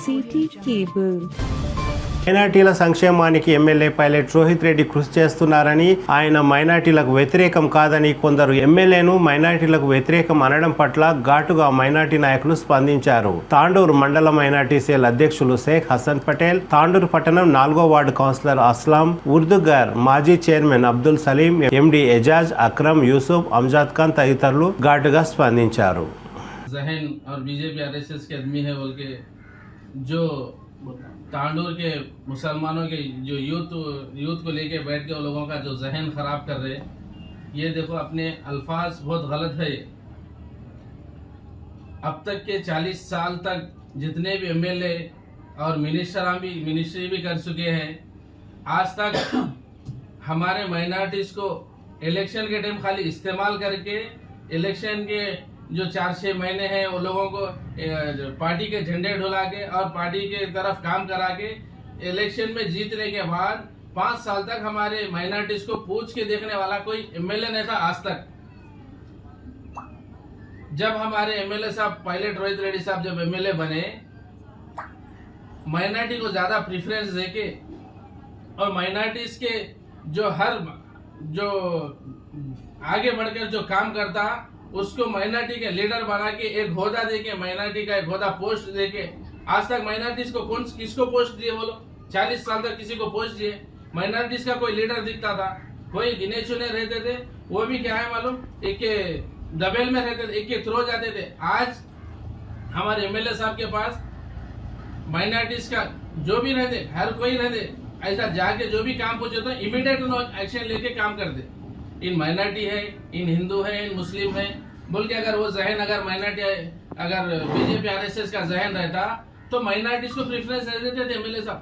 City cable మైనార్టీల సంక్షేమానికి MLA pilot Rohit Reddy కృషి చేస్తున్నారని, ఆయన మైనార్టీలకు వ్యతిరేకం కాదని కొందరు ఎమ్మెల్యేను మైనార్టీలకు వ్యతిరేకం అనడం పట్ల ఘాటుగా మైనార్టీ నాయకులు స్పందించారు. తాండూరు మండల మైనార్టీ సెల్ అధ్యక్షులు షేక్ హసన్ పటేల్, తాండూరు పట్టణం 4వ వార్డు కౌన్సిలర్ అస్లాం ఉర్దుగార్, మాజీ చైర్మన్ అబ్దుల్ సలీం, ఎండి ఎజాజ్, అక్రమ్, యూసుఫ్, అంజాద్ ఖాన్ తదితరులు ఘాటుగా స్పందించారు. जहन और बीजेपी आरएसएस के आदमी है बोल के जो तांडूर के मुसलमानों के जो यूथ को लेके बैठ के उन लोगों का जो जहन खराब कर रहे, ये देखो अपने अल्फाज बहुत गलत है। अब तक के 40 साल तक जितने भी एमएलए और मिनिस्ट्री भी कर चुके हैं, आज तक हमारे माइनॉरिटीज को इलेक्शन के टाइम खाली इस्तेमाल करके इलेक्शन के जो 4-6 महीने हैं वो लोगों को पार्टी के झंडे ढुला के और पार्टी के तरफ काम करा के इलेक्शन में जीतने के बाद 5 साल तक हमारे माइनॉरिटीज को पूछ के देखने वाला कोई एमएलए नहीं था आज तक। जब हमारे एमएलए साहब पायलट रोहित रेड्डी साहब जब एमएलए बने, माइनॉरिटी को ज्यादा प्रेफरेंस देके और माइनॉरिटीज के जो आगे बढ़कर जो काम करता उसको माइनॉरिटी के लीडर बना के एक होदा देके, माइनॉरिटी का एक होदा पोस्ट देके, आज तक माइनॉरिटीज को किसको पोस्ट दिए बोलो? 40 साल तक किसी को पोस्ट दिए? माइनॉरिटीज का कोई लीडर दिखता था? कोई गिने चुने रहते थे, वो भी क्या है मालूम, एक के दबेल में रहते थे, एक के थ्रो जाते थे। आज हमारे एमएलए साहब के पास माइनॉरिटीज का जो भी रहते, हर कोई रहते, ऐसा जाके जो भी काम पूछे तो इमीडिएट एक्शन लेके काम कर दे। इन माइनॉरिटी है, इन हिंदू है, इन मुस्लिम है बोल के अगर वो जहन अगर माइनॉरिटी अगर बीजेपी आरएसएस का जहन रहता तो माइनॉरिटीज को प्रेफरेंस दे देते थे एमएलए साहब,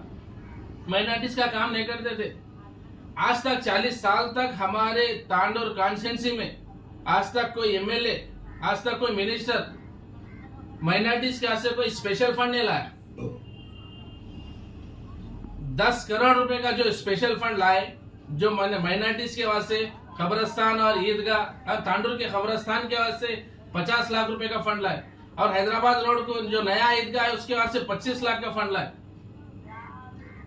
माइनॉरिटीज का काम नहीं करते थे। आज तक 40 साल तक हमारे तांडूर कॉन्स्टिट्यूंसी में आज तक कोई एमएलए, आज तक कोई मिनिस्टर माइनॉरिटीज के से कोई स्पेशल फंड नहीं लाया। 10 करोड़ रुपए का जो स्पेशल फंड लाए, जो माइनॉरिटीज के वास्ते खबरस्तान और ईदगाह, तांडूर के खबरस्तान के वास्ते 50 लाख रुपए का फंड लाए और हैदराबाद रोड को जो नया ईदगाह है उसके वास्ते 25 लाख का फंड लाए।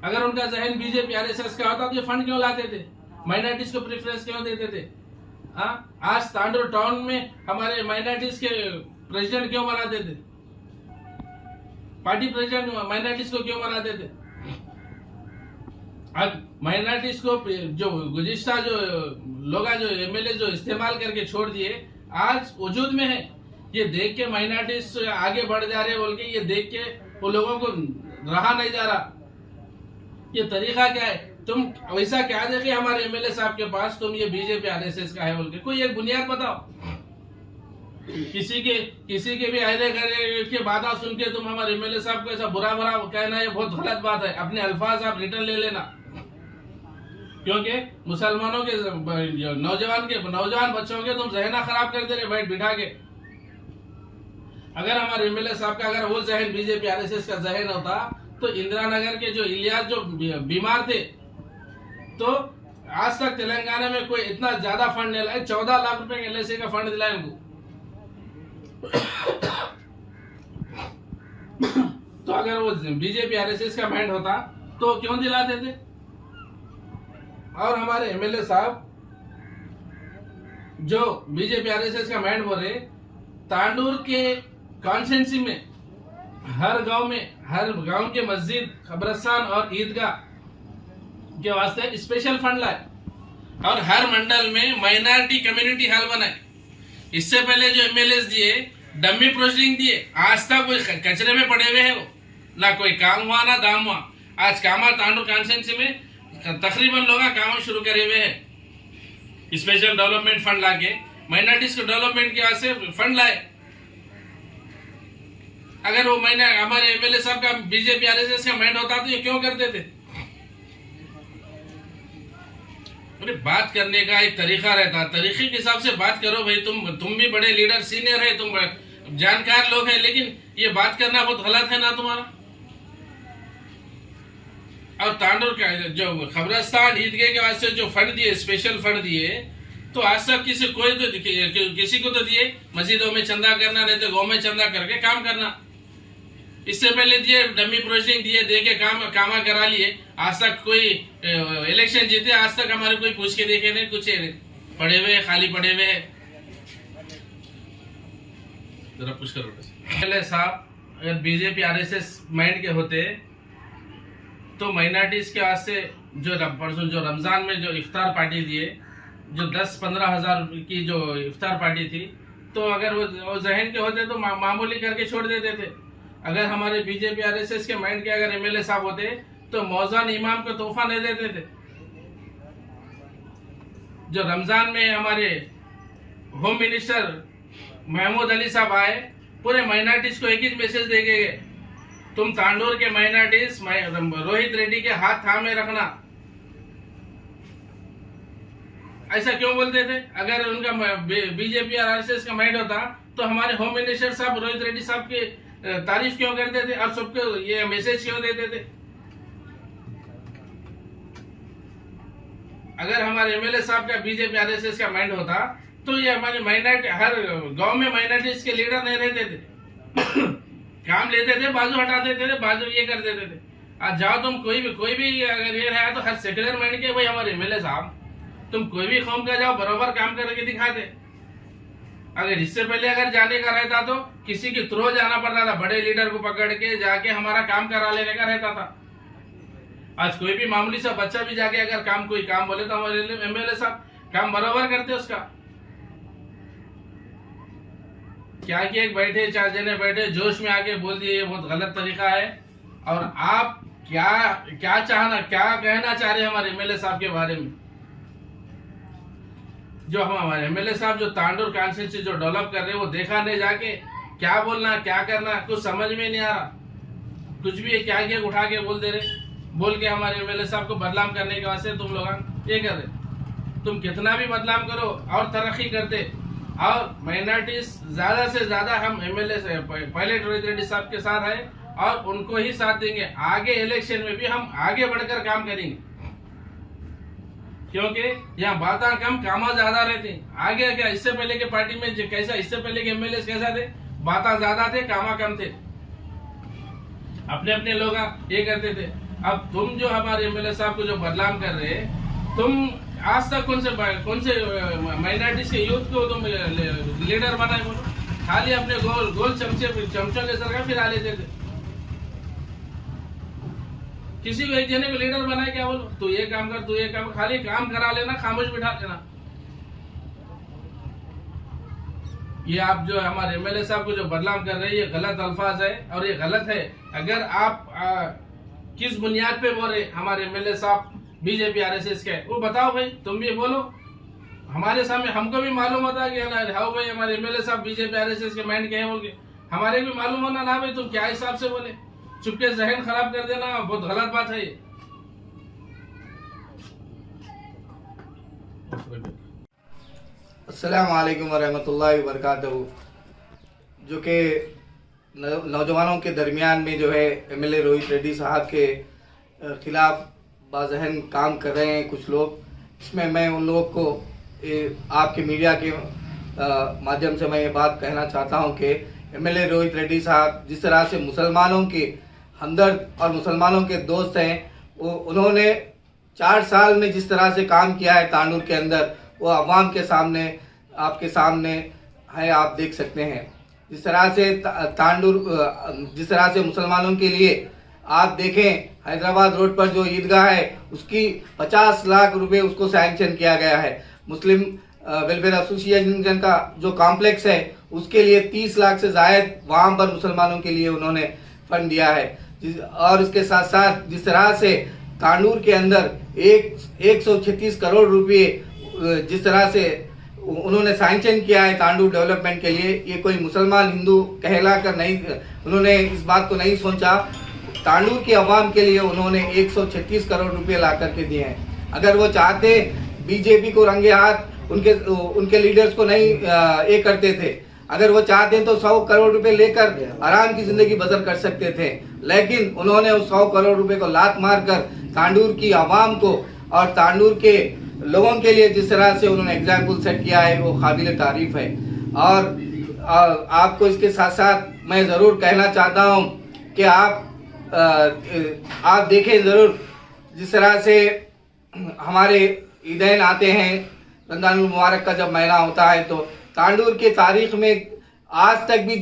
अगर उनका जहन बीजेपी आरएसएस का होता तो ये फंड क्यों लाते थे? माइनॉरिटीज को प्रेफरेंस क्यों देते थे? आज तांडूर टाउन में हमारे माइनॉरिटीज के प्रेसिडेंट क्यों बनाते थे? पार्टी प्रेसिडेंट माइनॉरिटीज को क्यों बनाते थे? अब माइनॉरिटीज को जो गुज़िश्ता जो लोग जो एमएलए जो इस्तेमाल करके छोड़ दिए, आज वजूद में है। ये देख के माइनॉरिटीज आगे बढ़ जा रहे बोल के, ये देख के वो लोगों को रहा नहीं जा रहा। ये तरीका क्या है? तुम वैसा क्या देखे हमारे एमएलए साहब के पास, तुम ये बीजेपी आरएसएस का है बोल के कोई एक बुनियाद बताओ। किसी के भी आयरे के बात सुन के तुम हमारे एमएलए साहब को ऐसा बुरा कहना, ये बहुत गलत बात है। अपने अल्फाज आप रिटर्न ले लेना, क्योंकि मुसलमानों के नौजवान बच्चों के तुम जहना खराब कर दे रहे बैठ बिठा के। अगर हमारे एमएलए साहब का अगर वो जहन बीजेपी आरएसएस का जहन होता तो इंदिरा नगर के जो इलियास जो बीमार थे, तो आज तक तेलंगाना में कोई इतना ज्यादा फंड नहीं लाए। 14 लाख रुपए के एलआईसी का फंड दिलाए उनको। तो अगर वो बीजेपी आरएसएस का माइंड होता तो क्यों दिलाते थे? और हमारे एमएलए साहब जो बीजेपी आरएसएस का माइंड बोल रहे, तांडूर के कॉन्स्टिट्यूंसी में हर गांव के मस्जिद, खबरस्तान और ईदगाह के वास्ते स्पेशल फंड लाए और हर मंडल में माइनॉरिटी कम्युनिटी हॉल बनाए। इससे पहले जो एमएलए दिए डम्मी प्रोसीडिंग दिए, आज तक कोई कचरे में पड़े हुए हैं, वो ना कोई काम हुआ ना दाम हुआ। आज कामा तांडूर कॉन्स्टिट्यूंसी में तकरीबन लोग काम शुरू करे हुए हैं। स्पेशल डेवलपमेंट फंड लाके माइनॉरिटीज को डेवलपमेंट के वास्ते फंड लाए। अगर वो हमारे एमएलए साहब का बीजेपी आरएसएस का माइंड होता तो ये क्यों करते थे? अरे बात करने का एक तरीका रहता, तरीके के हिसाब से बात करो भाई। तुम भी बड़े लीडर सीनियर है, तुम जानकार लोग हैं, लेकिन ये बात करना बहुत गलत है ना तुम्हारा। और तांडूर का जो खबरस्तान ईदगाह के वास्ते जो फंड दिए, स्पेशल फंड दिए, तो आज तक किसी को तो दिए। मस्जिदों में चंदा करना, नहीं तो गाँव में चंदा करके काम करना। इससे पहले दिए डमी प्रोसेसिंग दिए, दे के कामा करा लिए। आज तक कोई इलेक्शन जीते, आज तक हमारे कोई पूछ के देखे नहीं, कुछ पड़े हुए खाली पड़े हुए। जरा पुश करो पहले साहब, अगर बीजेपी आरएसएस माइंड के होते तो माइनॉरिटीज के वास्ते जो परसों जो रमजान में जो इफ्तार पार्टी दिए, जो 10-15 हज़ार की जो इफ्तार पार्टी थी, तो अगर वो जहन के होते तो मामूली करके छोड़ देते थे। अगर हमारे बीजेपी आरएसएस के माइंड के अगर एमएलए साहब होते तो मौजान इमाम को तोहफा नहीं देते थे। जो रमजान में हमारे होम मिनिस्टर महमूद अली साहब आए, पूरे माइनॉरिटीज को एक ही मैसेज दे के गए, तुम तांडूर के माइनॉरिटीज रोहित रेड्डी के हाथ थामे रखना। ऐसा क्यों बोलते थे? अगर उनका बीजेपी और आरएसएस का माइंड होता तो हमारे होम मिनिस्टर साहब रोहित रेड्डी साहब की तारीफ क्यों करते थे और सबको ये मैसेज क्यों देते थे? अगर हमारे एमएलए साहब का बीजेपी आरएसएस का माइंड होता तो ये हमारे माइनॉरिटी, हर गांव में माइनॉरिटीज के लीडर नहीं रहते थे। काम लेते थे, बाजू हटा देते थे, बाजू ये कर देते थे। आज जाओ तुम कोई भी अगर ये रहा तो हर सेक्युलर माइंड के भाई हमारे एमएलए साहब, तुम कोई भी कौम का जाओ बराबर काम करके दिखाते। अगर इससे पहले अगर जाने का रहता तो किसी के थ्रू जाना पड़ता था, बड़े लीडर को पकड़ के जाके हमारा काम करा लेने का रहता था। आज कोई भी मामूली सा बच्चा भी जाके अगर कोई काम बोले तो हमारे एमएलए साहब काम बराबर करते उसका। क्या कि एक बैठे 4 जने बैठे जोश में आके बोल दिए, ये बहुत गलत तरीका है। और आप क्या कहना चाह रहे हैं हमारे एमएलए साहब के बारे में? जो हम हमारे एमएलए साहब जो तांडूर कॉन्स्टिट्यूंसी जो डेवलप कर रहे हैं वो देखा नहीं जाके, क्या बोलना क्या करना कुछ समझ में नहीं आ रहा। कुछ भी क्या उठा के बोल दे रहे, बोल के हमारे एमएलए साहब को बदनाम करने के वास्ते तुम लोग ये कर रहे। तुम कितना भी बदनाम करो और तरक्की करते, और माइनॉरिटीज ज्यादा से ज्यादा हम एमएलए से पायलट रोहित रेड्डी साहब के साथ है और उनको ही साथ देंगे। आगे इलेक्शन में भी हम आगे बढ़कर काम करेंगे, क्योंकि यहाँ बातें कम कामा ज्यादा रहते। आगे क्या इससे पहले के पार्टी में कैसा, इससे पहले के एमएलए कैसा थे, बातें ज्यादा थे कामा कम थे, अपने अपने लोग ये करते थे। अब तुम जो हमारे एमएलए साहब को जो बदनाम कर रहे, तुम आज तक कौन से माइनॉरिटीज के यूथ को तुम लीडर बनाए? बोलो, खाली अपने गोल चमचों के सरकार फिरा लेते थे। किसी को एक जने को लीडर बनाए क्या? बोलो तू ये काम कर, तू ये काम, खाली काम करा लेना, खामोश बिठा लेना। ये आप जो हमारे एमएलए साहब को जो बदनाम कर रहे हैं, ये गलत अल्फाज है और ये गलत है। अगर आप किस बुनियाद पे बोल रहे हमारे एमएलए साहब बीजेपी आरएसएस के, वो बताओ भाई, तुम भी बोलो हमारे सामने। हमको भी मालूम होता है कि हाँ भाई हमारे एमएलए साहब बीजेपी आरएसएस के माइंड के हैं बोल के, हमारे भी मालूम होना ना भाई तुम क्या हिसाब से बोले। चुपके जहन खराब कर देना बहुत गलत बात है ये। अस्सलाम वालेकुम वरहमतुल्लाहि वबरकातुहू। जो कि नौजवानों के दरमियान में जो है एमएलए रोहित रेड्डी साहब के खिलाफ बाज़हन काम कर रहे हैं कुछ लोग, इसमें मैं उन लोगों को आपके मीडिया के माध्यम से मैं ये बात कहना चाहता हूं कि एमएलए रोहित रेड्डी साहब जिस तरह से मुसलमानों के हमदर्द और मुसलमानों के दोस्त हैं, उन्होंने 4 साल में जिस तरह से काम किया है तांडूर के अंदर, वो अवाम के सामने आपके सामने है, आप देख सकते हैं। जिस तरह से तांडूर जिस तरह से मुसलमानों के लिए आप देखें, हैदराबाद रोड पर जो ईदगाह है उसकी 50 लाख रुपए उसको सैंक्शन किया गया है। मुस्लिम वेलफेयर एसोसिएशन का जो कॉम्प्लेक्स है उसके लिए 30 लाख से ज़ायद वहाँ पर मुसलमानों के लिए उन्होंने फंड दिया है। और इसके साथ साथ जिस तरह से तांडूर के अंदर 136 करोड़ रुपये जिस तरह से उन्होंने सैंक्शन किया है तांडूर डेवलपमेंट के लिए, ये कोई मुसलमान हिंदू कहलाकर नहीं, उन्होंने इस बात को नहीं सोचा। तांडूर की आवाम के लिए उन्होंने 136 करोड़ रुपए ला करके दिए हैं। अगर वो चाहते बीजेपी को रंगे हाथ उनके लीडर्स को नहीं ये करते थे, अगर वो चाहते तो 100 करोड़ रुपए लेकर आराम की जिंदगी बसर कर सकते थे, लेकिन उन्होंने उस 100 करोड़ रुपए को लात मारकर तांडूर की आवाम को और तांडूर के लोगों के लिए जिस तरह से उन्होंने एग्जाम्पल सेट किया है वो काबिल तारीफ है। और आपको इसके साथ साथ मैं ज़रूर कहना चाहता हूँ कि आप देखें ज़रूर जिस तरह से हमारे ईदैन आते हैं, रमज़ान मुबारक का जब महीना होता है तो तांडूर के तारीख में आज तक भी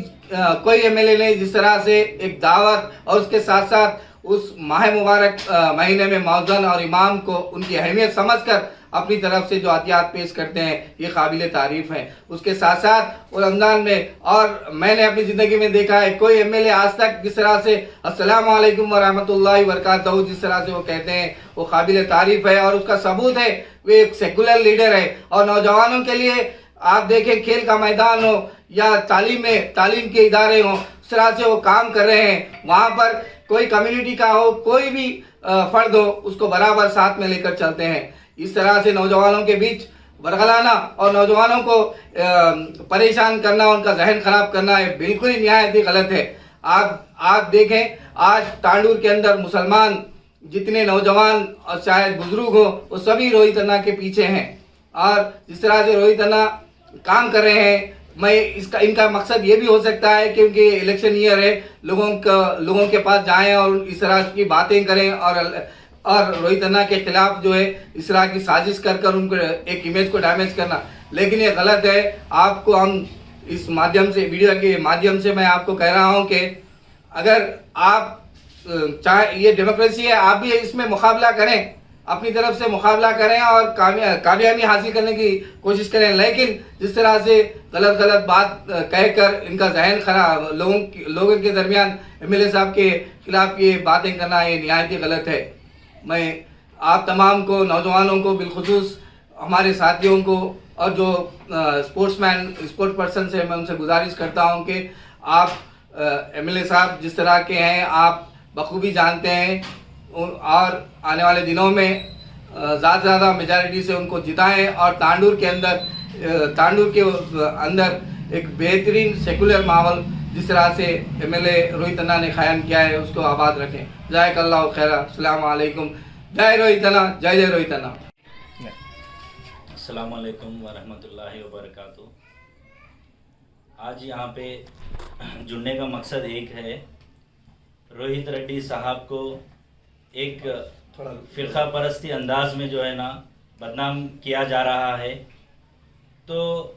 कोई एमएलए नहीं जिस तरह से एक दावत और उसके साथ साथ उस माह मुबारक महीने में मौज़न और इमाम को उनकी अहमियत समझकर अपनी तरफ से जो अतियात पेश करते हैं, ये काबिल तारीफ़ है। उसके साथ साथ वो रमज़ान में, और मैंने अपनी ज़िंदगी में देखा है कोई एमएलए आज तक जिस तरह से अस्सलामु अलैकुम व रहमतुल्लाहि व बरकातहू जिस तरह से वो कहते हैं वो काबिल तारीफ़ है। और उसका सबूत है वे एक सेकुलर लीडर है। और नौजवानों के लिए आप देखें, खेल का मैदान हो या तालीम के इदारे हों, उस तरह से वो काम कर रहे हैं। वहाँ पर कोई कम्युनिटी का हो, कोई भी फ़र्द हो, उसको बराबर साथ में लेकर चलते हैं। इस तरह से नौजवानों के बीच बरगलाना और नौजवानों को परेशान करना, उनका जहन ख़राब करना ये बिल्कुल ही निहायत ही गलत है। आप देखें आज तांडूर के अंदर मुसलमान जितने नौजवान और शायद बुजुर्ग हो वो सभी रोहित अन्ना के पीछे हैं। और जिस तरह से रोहित अन्ना काम कर रहे हैं, इनका मकसद ये भी हो सकता है क्योंकि इलेक्शन ईयर है, लोगों के पास जाएं और इस तरह की बातें करें और रोहित अन्ना के खिलाफ जो है इस तरह की साजिश कर उनको एक इमेज को डैमेज करना, लेकिन ये गलत है। आपको हम इस माध्यम से, वीडियो के माध्यम से मैं आपको कह रहा हूँ कि अगर आप चाहे, ये डेमोक्रेसी है, आप भी इसमें मुकाबला करें, अपनी तरफ से मुकाबला करें और कामयाबी हासिल करने की कोशिश करें। लेकिन जिस तरह से गलत बात कहकर इनका जहन खराब, लोगों के दरमियान एमएलए साहब के खिलाफ ये बातें करना ये निहायत ही गलत है। मैं आप तमाम को, नौजवानों को, बिलखुसूस हमारे साथियों को और जो स्पोर्ट्स पर्सन से मैं उनसे गुजारिश करता हूं कि आप एमएलए साहब जिस तरह के हैं आप बखूबी जानते हैं और आने वाले दिनों में ज़्यादा से ज़्यादा मेजॉरिटी से उनको जिताएं और तांडूर के अंदर एक बेहतरीन सेकुलर माहौल जिस तरह से एमएलए रोहित अन्ना ने कायम किया है उसको आबाद रखें। जज़ाकल्लाहु खैरा। अस्सलामु अलैकुम। जय रोहित अन्ना, जय रोहित अन्ना। अस्सलामु अलैकुम व रहमतुल्लाहि व बरकातहू। आज यहाँ पे जुड़ने का मकसद एक है, रोहित रेड्डी साहब को एक फ़िरका परस्ती अंदाज में जो है ना बदनाम किया जा रहा है। तो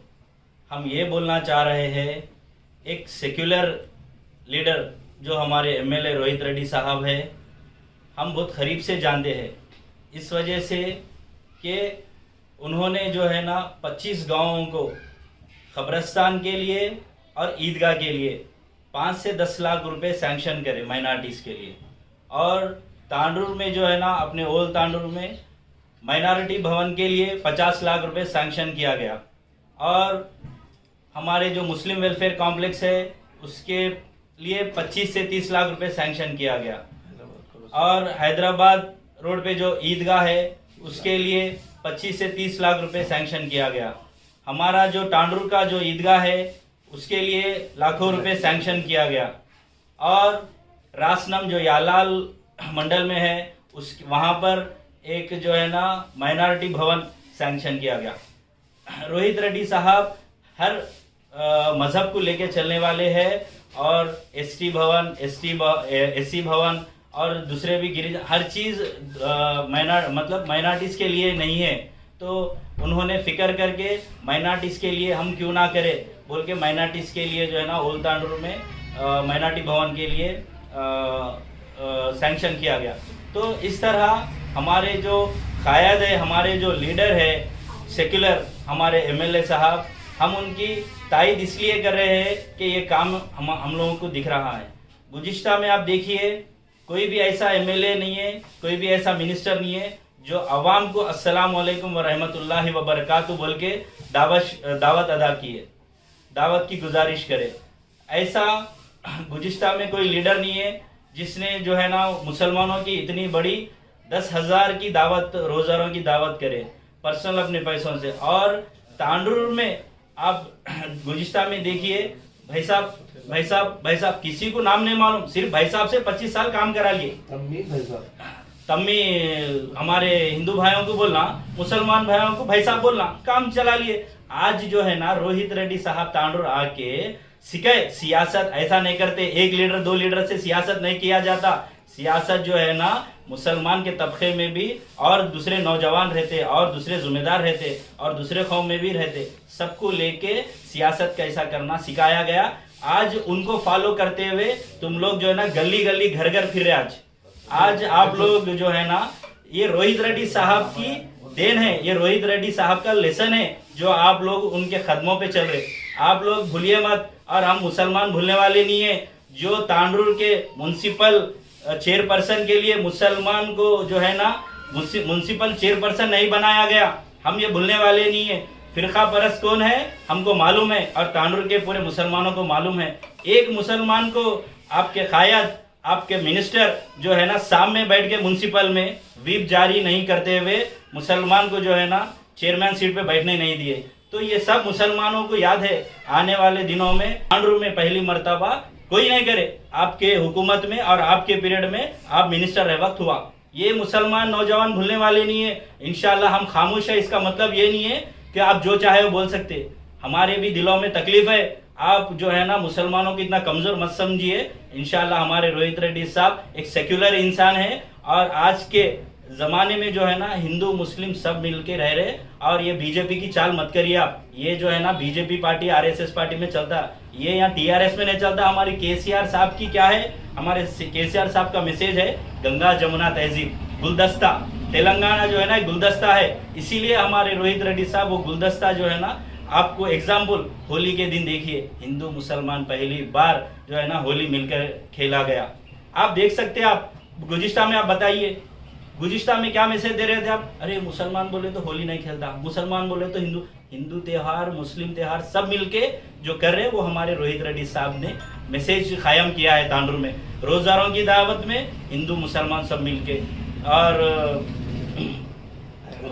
हम ये बोलना चाह रहे हैं, एक सेक्युलर लीडर जो हमारे एमएलए रोहित रेड्डी साहब है, हम बहुत करीब से जानते हैं, इस वजह से कि उन्होंने जो है ना 25 गांवों को कब्रिस्तान के लिए और ईदगाह के लिए 5 से 10 लाख रुपए सैंक्शन करे माइनॉरिटीज़ के लिए। और तांडूर में जो है ना अपने ओल्ड तांडूर में माइनॉरिटी भवन के लिए 50 लाख रुपए सैंक्शन किया गया। और हमारे जो मुस्लिम वेलफेयर कॉम्प्लेक्स है उसके लिए 25 से 30 लाख रुपए सैंक्शन किया गया। और हैदराबाद रोड पे जो ईदगाह है उसके लिए 25 से 30 लाख रुपए सैंक्शन किया गया। हमारा जो तांडूर का जो ईदगाह है उसके लिए लाखों रुपए सैंक्शन किया गया। और रासनम जो यालाल मंडल में है उस वहाँ पर एक जो है ना माइनॉरिटी भवन सैंक्शन किया गया। रोहित रेड्डी साहब हर मज़हब को लेके चलने वाले हैं और एसटी भवन, एससी भवन और दूसरे भी हर चीज़ माइनॉरिटीज़ के लिए नहीं है। तो उन्होंने फिक्र करके माइनॉरिटीज़ के लिए हम क्यों ना करें बोल के माइनॉरिटीज़ के लिए जो है ना ओल्ड तांडूर में माइनॉरिटी भवन के लिए सैंक्शन किया गया। तो इस तरह हमारे जो कायद है, हमारे जो लीडर है सेक्युलर, हमारे एमएलए साहब, हम उनकी तायद इसलिए कर रहे हैं कि ये काम हम लोगों को दिख रहा है। गुज़िश्ता में आप देखिए कोई भी ऐसा एमएलए नहीं है, कोई भी ऐसा मिनिस्टर नहीं है जो अवाम को अस्सलाम वालेकुम व रहमतुल्लाहि व बरकातहू बोल के दावत अदा किए, दावत की गुजारिश करे। ऐसा गुज़िश्ता में कोई लीडर नहीं है जिसने जो है ना मुसलमानों की इतनी बड़ी 10,000 की दावत, रोज़ारों की दावत करे पर्सनल अपने पैसों से। और तांडूर में आप गुज़िश्ता में देखिए भाई साहब किसी को नाम नहीं मालूम, सिर्फ भाई साहब से 25 साल काम करा लिए। तम्मी हमारे हिंदू भाइयों को बोलना, मुसलमान भाइयों को भाई साहब बोलना, काम चला लिए। आज जो है ना रोहित रेड्डी साहब तांडूर आके सिखाए। सियासत ऐसा नहीं करते, एक लीडर दो लीडर से सियासत नहीं किया जाता। सियासत जो है ना मुसलमान के तबके में भी और दूसरे नौजवान रहते और दूसरे जिम्मेदार रहते और दूसरे कौम में भी रहते, सबको लेके सियासत कैसा करना सिखाया गया। आज उनको फॉलो करते हुए तुम लोग जो है ना गली गली घर घर फिर रहे। आज आप लोग जो है ना, ये रोहित रेड्डी साहब की देन है, ये रोहित रेड्डी साहब का लेसन है जो आप लोग उनके कदमों पे चल रहे। आप लोग भूलिए मत, और हम मुसलमान भूलने वाले नहीं है। जो तांडूर के म्युनिसिपल चेयरपर्सन के लिए मुसलमान को जो है ना म्युनिसिपल चेयरपर्सन नहीं बनाया गया, हम ये भूलने वाले नहीं है। फिरका परस्त कौन है हमको मालूम है और तांडूर के पूरे मुसलमानों को मालूम है। एक मुसलमान को आपके कायद, आपके मिनिस्टर जो है ना सामने बैठ के म्युनिसिपल में व्हिप जारी नहीं करते हुए मुसलमान को जो है ना चेयरमैन सीट पे बैठने नहीं दिए। तो ये सब मुसलमानों को याद है। आने वाले दिनों में तांडूर में पहली मर्तबा कोई नहीं करे, आपके हुकूमत में और आपके पीरियड में आप मिनिस्टर रह वक्त हुआ। ये मुसलमान नौजवान भूलने वाले नहीं है। इंशाल्लाह हम खामोश है, इसका मतलब ये नहीं है कि आप जो चाहे वो बोल सकते। हमारे भी दिलों में तकलीफ है। आप जो है ना मुसलमानों को इतना कमजोर मत समझिए। इंशाल्लाह हमारे रोहित रेड्डी साहब एक सेक्युलर इंसान है और आज के जमाने में जो है ना हिंदू मुस्लिम सब मिलके रह रहे। और ये बीजेपी की चाल मत करिए आप। ये जो है ना बीजेपी पार्टी आरएसएस पार्टी में चलता, ये यहाँ टीआरएस में नहीं चलता। हमारी केसीआर साहब की क्या है, हमारे केसीआर साहब का मैसेज है गंगा जमुना तहजीब गुलदस्ता। तेलंगाना जो है ना गुलदस्ता है, इसीलिए हमारे रोहित रेड्डी साहब वो गुलदस्ता जो है ना, आपको एग्जाम्पल होली के दिन देखिए, हिंदू मुसलमान पहली बार जो है ना होली मिलकर खेला गया। आप देख सकते हैं। आप गुजिस्ता में आप बताइए, गुजिस्ता में क्या मैसेज दे रहे थे आप? अरे मुसलमान बोले तो होली नहीं खेलता, मुसलमान बोले तो हिंदू त्योहार मुस्लिम त्योहार सब मिलके जो कर रहे हैं, वो हमारे रोहित रेड्डी साहब ने मैसेज कायम किया है। तांडूर में रोजारों की दावत में हिंदू मुसलमान सब मिलके, और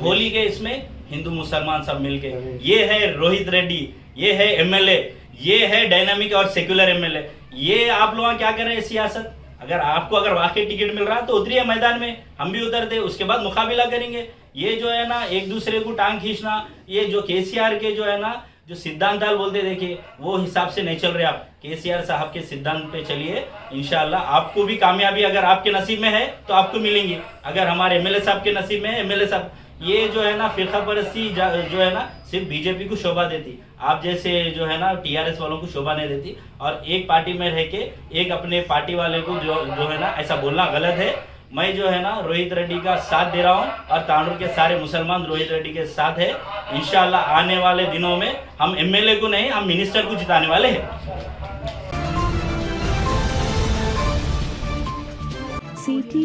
होली के इसमें हिंदू मुसलमान सब मिलके। ये है रोहित रेड्डी, ये है एमएलए, ये है डायनामिक और सेक्युलर एमएलए। ये आप लोग क्या कर रहे हैं सियासत? अगर वाकई टिकट मिल रहा है तो उतरिए मैदान में, हम भी उतरते, उसके बाद मुकाबला करेंगे। ये जो है ना एक दूसरे को टांग खींचना, ये जो केसीआर के जो है ना जो सिद्धांत बोलते देखिए, वो हिसाब से नहीं चल रहे आप। केसीआर साहब के सिद्धांत पे चलिए, इंशाल्लाह आपको भी कामयाबी अगर आपके नसीब में है तो आपको मिलेंगी। अगर हमारे एमएलए साहब के नसीब में है, एमएलए साहब ये जो है ना फिरका परस्ती जो है ना सिर्फ बीजेपी को शोभा देती, आप जैसे जो है ना टीआरएस वालों को शोभा नहीं देती। और एक पार्टी में रह के एक अपने पार्टी वाले को जो है ना ऐसा बोलना गलत है। मैं जो है ना रोहित रेड्डी का साथ दे रहा हूँ और तांडूर के सारे मुसलमान रोहित रेड्डी के साथ है। इंशाल्लाह आने वाले दिनों में हम एमएलए को नहीं, हम मिनिस्टर को जिताने वाले हैं।